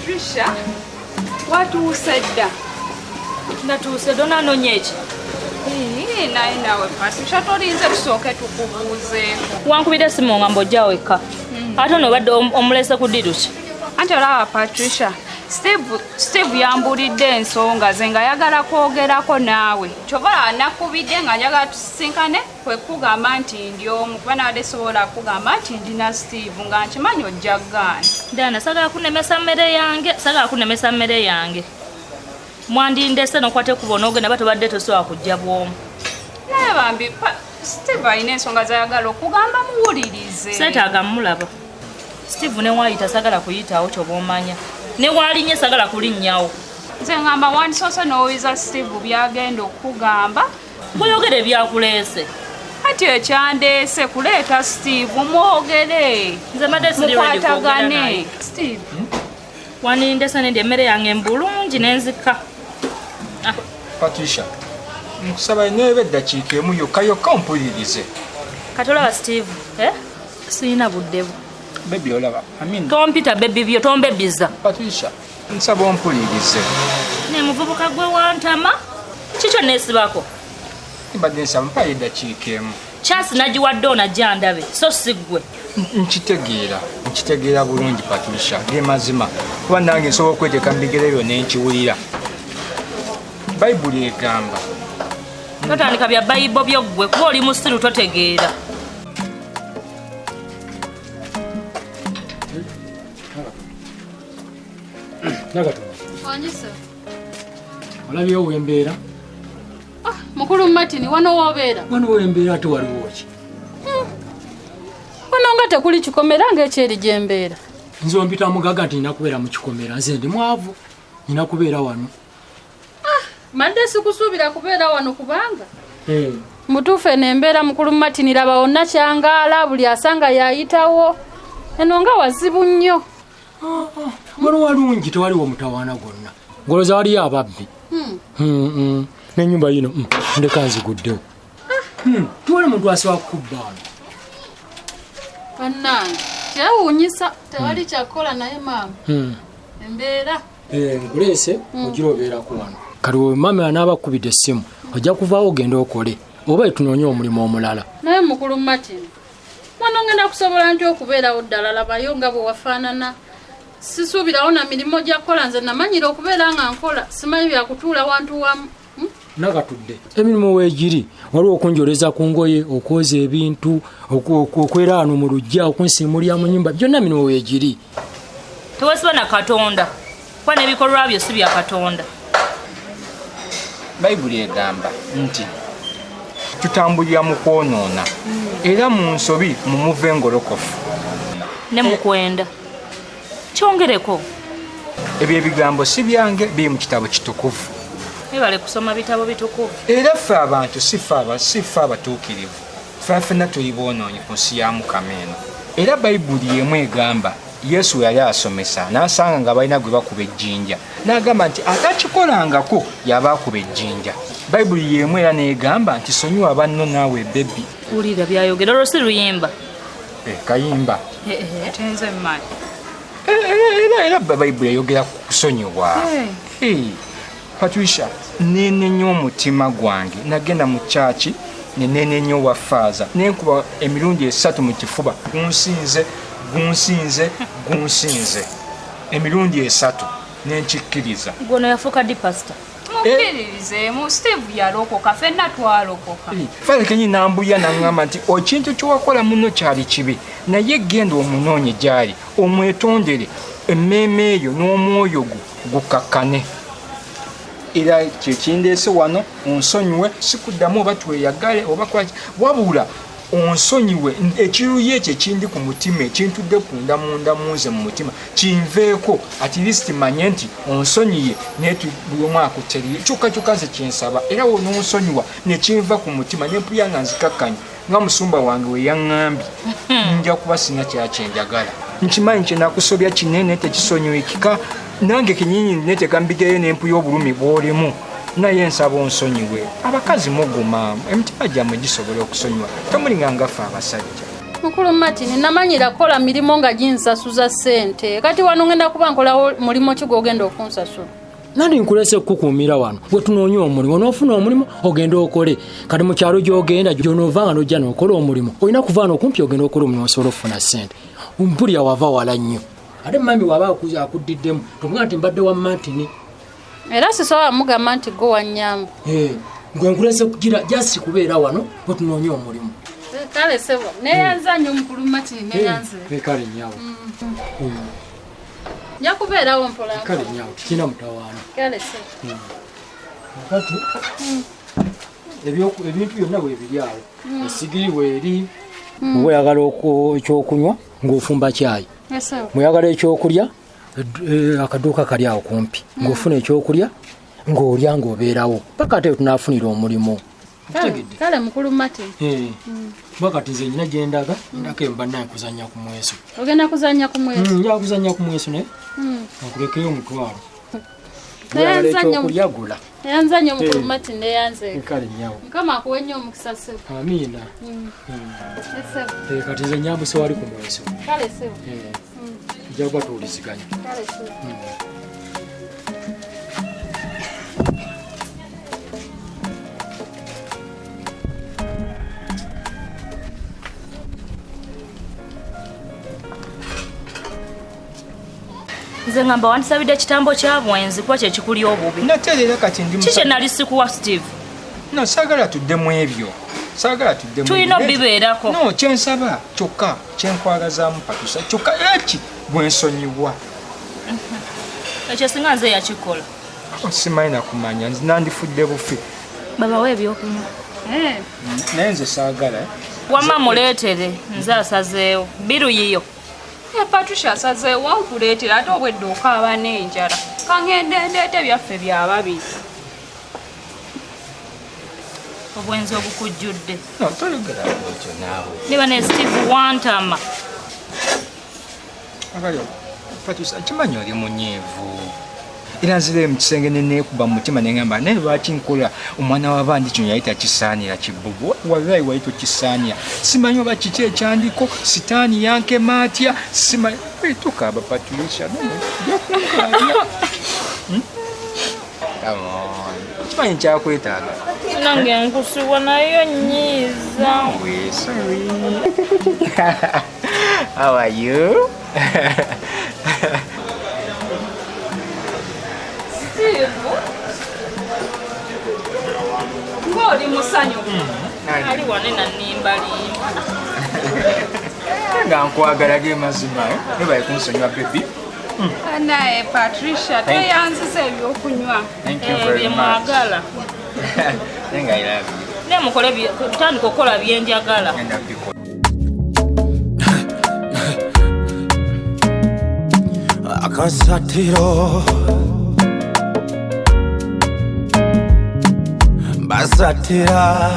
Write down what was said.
Patricia, watuuse dda? Natuuse dona nonyeeki. Naye naawe Patricia tolinze tusooke tukubuuzeeko. Wankubira simu nga mbojja wekka. Ate onobadde omulese ku ddiru ki? Anti olaba Patricia, Steve yambulidde ensonga ze nga ayagala kwogerako naawe. Kyova nakubidde nga njagala tusisinkane kwe kugamba nti ndi omu kuba nawadde sobola kugamba nti ndina Steve nga nkimanyi ojja kugaana. Dana sagala kunemesa mmere yange. Mwandindese nokwate kubona ogenda batobadde tosobola kujja bwomu. Naye bambi Steve alina ensonga z'ayagala okugamba muwulirize. Seetaaga mmulaba. Steve ne waayita sagala kuyitawo kyoba omanya. Ne waalinye sagala kulinnyawo. Nze ngamba wandisoose n'owiza Steve byagenda okugamba. Bw'oyogere byakuleese. Ati ekyandeese kuleeta Steve mwogere. Nze mbadde siri ready kwogera naye. Steve. Wanindese nende emmere yange mbulungi n'enzika. Patricia, nkusaba neebe eddakiika emu yokka ompulirize. Katolaba Steve, siyina buddebu. Baby olaba, Tompita baby byo tombebbiza. Patricia, nsaba ompulirize. Ne muvubuka gwe wantama? Kikyo neesibako? Mbadde nsaba mpayo eddakiika emu. Chance nagiwadde onajja ndabe, so si ggwe. Nkitegeera bulungi Patricia, ge mazima. Kuba nange nsobola okweteeka mu bigere byo ne nkiwulira. Bayibuli egamba. Totandika bya Bayibo byo ggwe kuba oli musiru totegeera. Wanyisa. Olabyewo wembeera? Mukulu Martin wano wobeera. Wano wembeera ate waliwo ki? Wano nga tekuli kikomera ng'ekyeri gye mbeera. Nze ompita mugaga nti nina kubeera mu kikomera. Nze ndi mwavu. Nina kubeera wano. Madde sikusuubira kubeera wano kubanga. Mutuufu eno embeera Mukulu Martin laba wonna kyangaala buli asanga yayitawo. Eno nga wazibu nnyo. Wano walungi tewaliwo mutawaana gwonna. Ngoloza waliyo ababbi. N'ennyumba yino ndeka nziguddewo. Tuwali muntu asobola kukubba wano. Bannange kyewuunyisa tewali kyakola naye maama. Embeera. Nkuleese ogira obeerako wano. Kati we maama anaabakubidde essimu ojja kuvaawo ogenda okole oba tunoonye omulimu omulala. Naye Mukulu Martin wano ngenda kusobola nti okubeerawo ddala labayo nga bwe wafaanana. Sisuubirawo na mirimu gya kukola nze namanyira okubeera nga nkola simanyi byakutuula wantu wamu. Nakatudde emirimu weegiri waliwo okunjoleza ku ngoye okwoza ebintu okwera wano mu lujja okunsiimulira mu nnyumba byonna mirimu weegiri. Tewasiba na Katonda kuba n'ebikolwa byo si bya Katonda. Bayibuli egamba nti tutambulira mu kwonoona era mu nsobi mu muve engolokofu. Ne mu kwenda. Kyongereko. Ebyo ebigambo si byange biri mu kitabo kitukuvu. Ebale kusoma bitabo bitukuvu. Era ffe abantu si ffe abatuukirivu. Ffe ffenna tuli boonoonyi ku nsi ya Mukama eno. Era Bayibuli emu egamba Yesu yali asomesa n'asanga nga balina gwe bakuba ejjinja. N'agamba nti atakikolangako yaba akuba ejjinja. Bayibuli yemu era n'egamba nti sonyiwa banno naawe bebbi. Wulira byayogera olwo si luyimba. Kayimba. Tenze mmanyi. Era Bayibuli eyogera ku kusonyiwa. Patricia, nenenya omutima gwange nagenda mu kyaki nenenya owa faaza nenkuba emirundi 3 mu kifuba gunsinze emirundi 3 nenkikkiriza. Gono yafuuka di pastor. Mukkiririzemu Steve yalokoka ffenna twalokoka. Fale kenyini nambuya naŋŋamba nti ekintu kyewakola muno kyali kibi naye genda omunoonye gy'ali omwetondere emmeeme eyo n'omwoyo gukakkane. Era kyekindeese wano onsonyiwe sikuddamu oba tweyagale oba kwaki wabula onsonyiwe ekiruyi ekyo ekindi ku mutima ekintudde kunda munda munze mu mutima kinveeko at least manye nti onsonyiye naye buli omu akuteriye kyokka nze kyensaba era wonoonsonyiwa nekinva ku mutima nempuya nga nzikakkanya nga musumba wange we yaŋŋambye nja kuba sina kyakyenjagala nkimanyi kyenakusobya kinene tekisonyiwikika nange kenyini neteka mbigeyo nempuya obulumi bwolimu naye nsaba onsonyiwe abakazi muguma emitima gyammwe gisobola okusonyiwa tomulinga ngaffe abasajja. mukulu Martin namanyira kola milimo nga ginsasuza ssente kati wano ngenda kuba nkola mulimo ki gw'ogenda okunsasula nandi nkulese kukuumira wano bwe tunoonya omulimu n'ofuna omulimu ogenda okole kati mu kyalo gy'ogenda gyonoovanga n'ojja n'okola omulimu olina kuvaana okumpi ogenda okola omulimu osobola okufuna ssente mpulira wava wala nnyo ate mami waba akuddiddemu tomuga nti mbadde wa Martin era sisobola mugamba nti gwe wannyamba gwe nkulese kugira jasi kubeera wano bwe tunoonya omulimu kale sebo neyanza nnyo mukulu Martin neyanze kale nyawo nja kubeerawo mpola kale nyawo tikina mutawaana kale sebo kati ebintu byonna bwebiri awo esigiri bweri bweyagala ekyokunywa ng'ofumba kyayi mweyagala ekyokulya akaduuka kali awo kumpi ng'ofuna ekyokulya ng'olya ng'obeerawo paka ate tunaafunira omulimu kale mukulu Martin bakati nze nyina gyendaga ndako emba naye kuzannya ku mweso ogenda kuzannya ku mweso njala kuzannya ku mweso naye nkulekeyo omutwalo ekyokulya gula neyanza nnyo mukulu Martin neyanze kale nyawo mukama akuwe nnyo omukisa sebo amiina kati nze nyambuse wali ku mweso kale sebo nja kuba tuwuliziganya kale sebo nze ngamba wandisabidde ekitambo kya bwenzi kuba kyekikuli obubi natereera kati ndi kikye nali sikuwa Steve no saagala tuddemu ebyo saagala tuddemu tulina obibeerako no kyensaba kyokka kyenkwagazaamu Patusa kyokka eki bwensonyiwa ekyo singa nze yakikola simanyi nakumanya nze nandifudde bufi babawa ebyokunywa naye nze saagala wamma muleetere nze asazeewo biru yiyo Patricia asazeewo nkuleetera ate obwedde okaaba n'enjala kangende ndeete byaffe byababiri obwenzi obukujjudde toyogera ekyo naawe niba ne Steve wantama akalyo Patusa kimanyi oli munyeevu era nzire mu kisenge neneekuba mu mutima neŋŋamba naye lwaki nkola omwana w'abandi kino yali takisaanira kibbubu wallahi wali tokisaanira simanyi oba kiki ekyandiko sitaani yankema atya simanyi tukaaba Patricia jakunkaabya kimanyi kyakwetaaga nange nkusibwa nayo nyiiza sorry how are you ng'oli musanyu ali wane nanimbalimba nga nkwagala ge mazima ne bali kunsonyiwa bebi naye Patricia teyanziza ebyokunywa byemwagala nenga I love you ne mukole tutandika okukola byenjagala akasatiro basatira